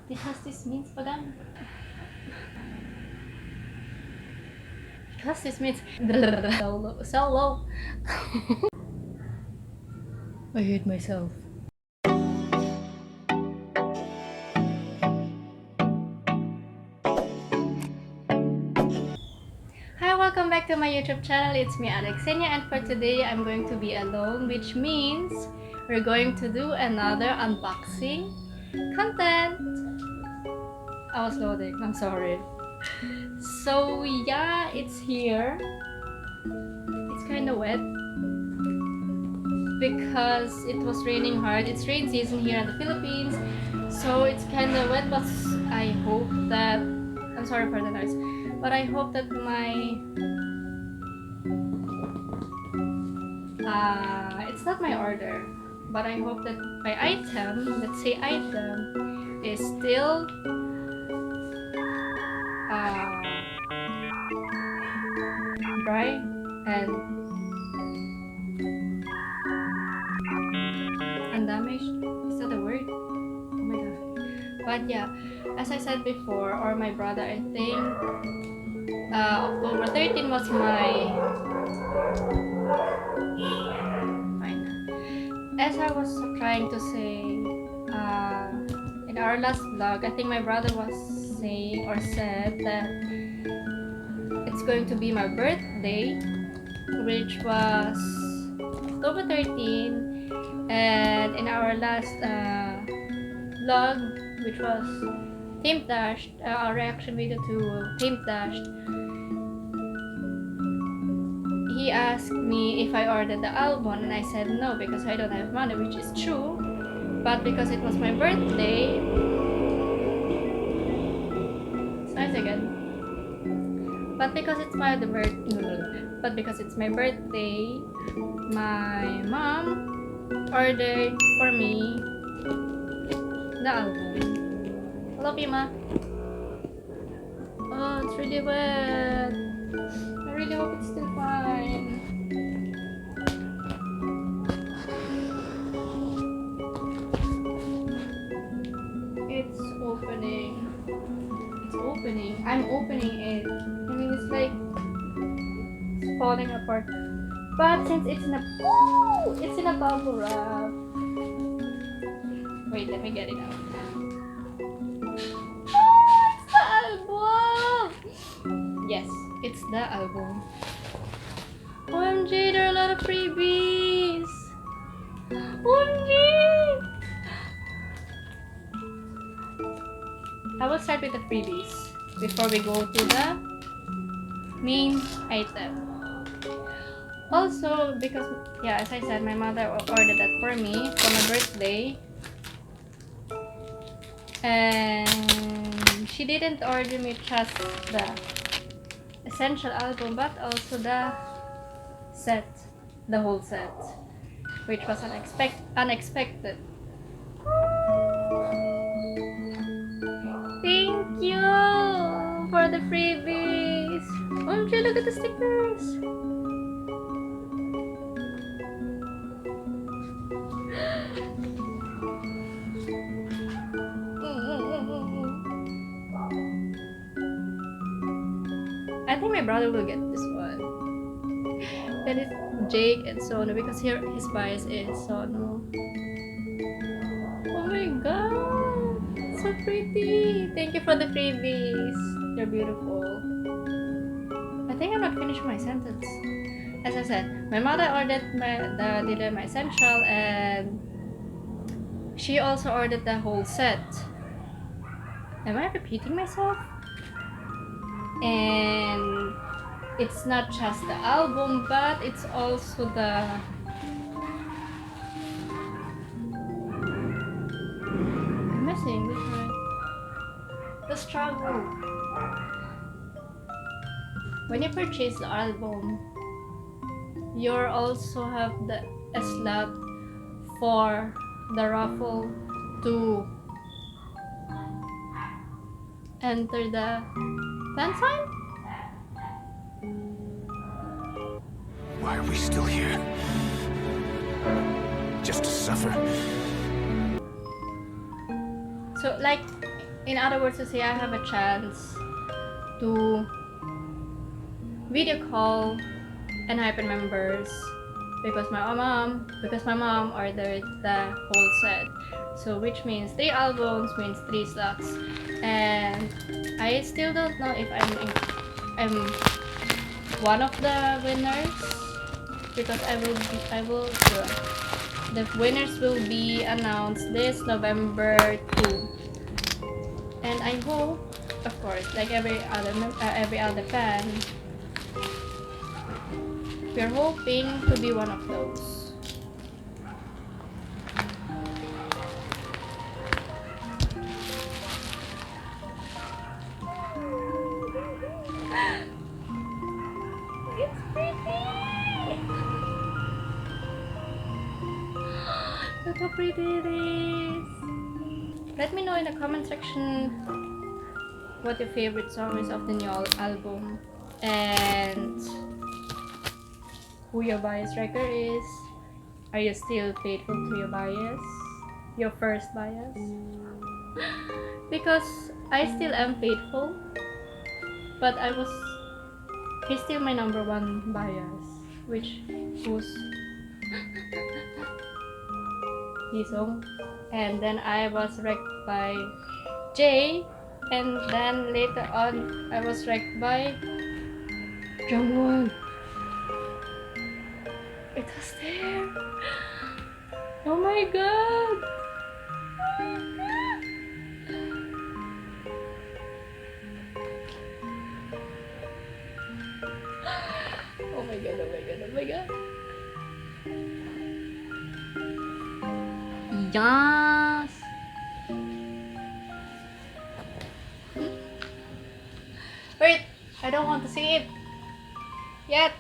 Because this means pagan. Because this means so low. I hate myself. Hi, welcome back to my YouTube channel. It's me, Arielle Xenia, and for today I'm going to be alone, which means we're going to do another unboxing content. I was loading, I'm sorry. So yeah, it's here. It's kind of wet because it was raining hard. It's rain season here in the Philippines, so it's kind of wet, but I hope that, I'm sorry for the noise, but I hope that it's not my order, but I hope that my item, let's say item, is still dry and undamaged. Is that a word? Oh my god. But yeah, as I said before, or my brother, I think October 13 was my as I was trying to say in our last vlog, I think my brother was saying or said that it's going to be my birthday, which was October 13, and in our last vlog, which was Tape Dash, our reaction video to Tape Dash, he asked me if I ordered the album, and I said no because I don't have money, which is true. But because it was my birthday, it's nice again. But because it's my birthday, my mom ordered for me the album. Hello, Pima. Oh, it's really wet. I really hope it's still fine. It's opening. It's opening. I'm opening it. I mean, it's like it's falling apart. But since it's in a bubble wrap. Wait, let me get it out. It's the album. Yes, it's the album. OMG, there are a lot of freebies. OMG. I will start with the freebies before we go to the main item. Also, because, yeah, as I said, my mother ordered that for me for my birthday. And she didn't order me just the essential album, but also the set, the whole set, which was unexpected. Thank you for the freebies. OMG, look at the stickers. I think my brother will get this one. Then it's Jake and Sonu because here his bias is Sonu. Oh my god, so pretty. Thank you for the freebies. They're beautiful. I think I'm not finished my sentence. As I said, my mother ordered my essential, and she also ordered the whole set. Am I repeating myself? And it's not just the album, but it's also the I'm missing this one. The struggle. When you purchase the album, you also have a slot for the raffle to enter the fan sign? Why are we still here? Just to suffer? So like in other words to say, I have a chance to video call Enhypen members because my mom ordered the whole set. So which means 3 albums means 3 slots, and I still don't know if I'm one of the winners because the winners will be announced this November 2, and I hope, of course, like every other fan, we're hoping to be one of those. It's pretty! Look how pretty it is! Let me know in the comment section what your favorite song is of the new album and who your bias record is. Are you still faithful to your bias? Your first bias? Because I still am faithful, but he's still my number 1 bias, who's Hee-sung, and then I was wrecked by Jay, and then later on I was wrecked by Jungwon. It was there. Oh my god. Oh my god, oh my god, oh my god. Yes. Wait, I don't want to see it yet.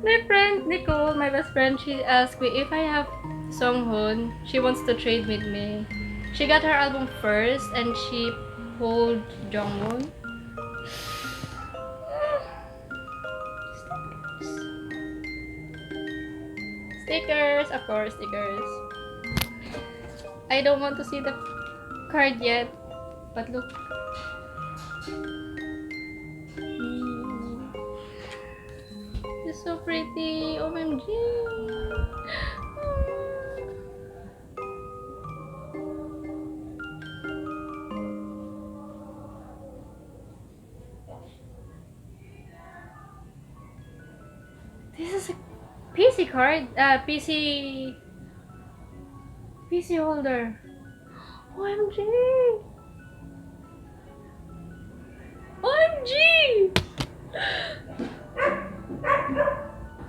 My friend Nicole, my best friend, she asked me if I have Songhoon. She wants to trade with me. She got her album first and she pulled Jongwon. Stickers, of course, stickers. I don't want to see the card yet, but look. It's so pretty, OMG. This is a PC card, PC holder. OMG! OMG!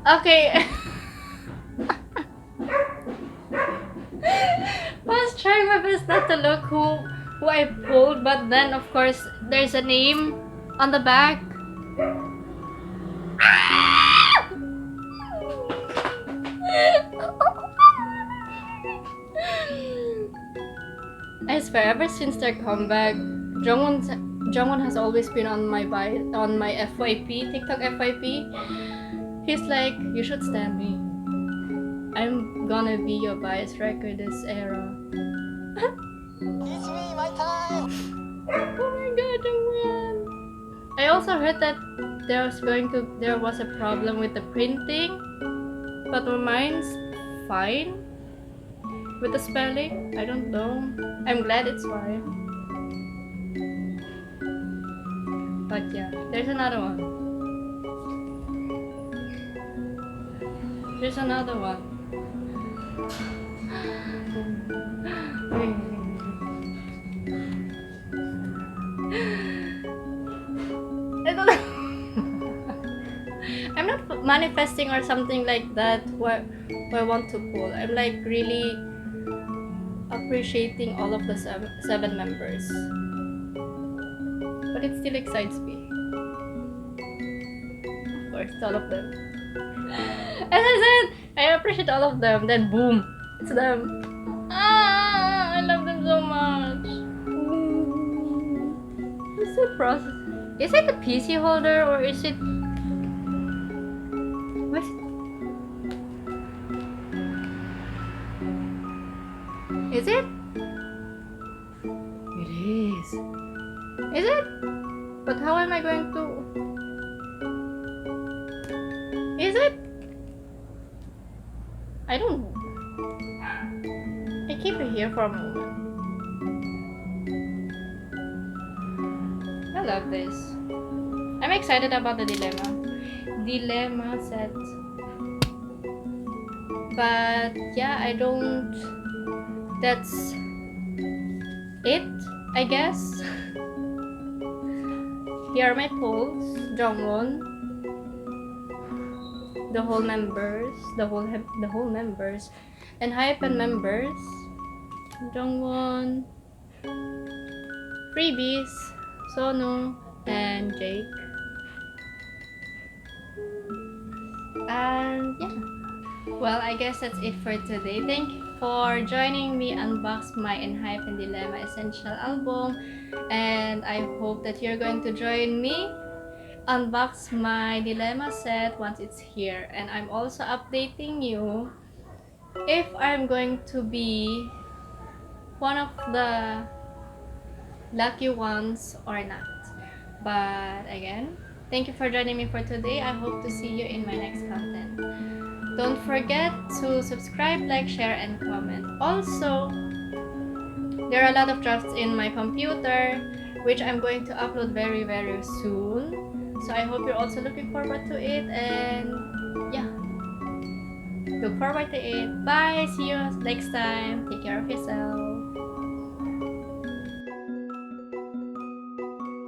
Okay. I was trying my best not to look who I pulled, but then of course there's a name on the back. I swear, ever since their comeback, Jungwon has always been on my FYP, TikTok FYP. He's like, you should stand me. I'm gonna be your bias record this era. It's me, my time! Oh my god, Jungwon! I also heard that there was a problem with the printing, but mine's fine with the spelling. I don't know. I'm glad it's fine. But yeah, there's another one. There's another one. I don't know. I'm not manifesting or something like that where I want to pull. I'm like really appreciating all of the seven members. But it still excites me. Of course, it's all of them. As I said, I appreciate all of them. Then boom, it's them. I love them so much. It's a process. Is it a PC holder or is it? What? Is it? It is. Is it? But how am I going to... Is it? I don't know. I keep it here for a moment. I love this. I'm excited about the dilemma set. But yeah, I don't... That's it, I guess. Here are my polls. Jongwon, the whole members, Enhypen members, Jongwon, freebies, Sonu, and Jake. And yeah, well, I guess that's it for today. Thank you for joining me unbox my Enhypen Dilemma Essential album, and I hope that you're going to join me unbox my dilemma set once it's here. And I'm also updating you if I'm going to be one of the lucky ones or not. But again, thank you for joining me for today. I hope to see you in my next content. Don't forget to subscribe, like, share, and comment. Also, there are a lot of drafts in my computer which I'm going to upload very soon. So I hope you're also looking forward to it, and yeah, look forward to it. Bye, see you next time. Take care of yourself.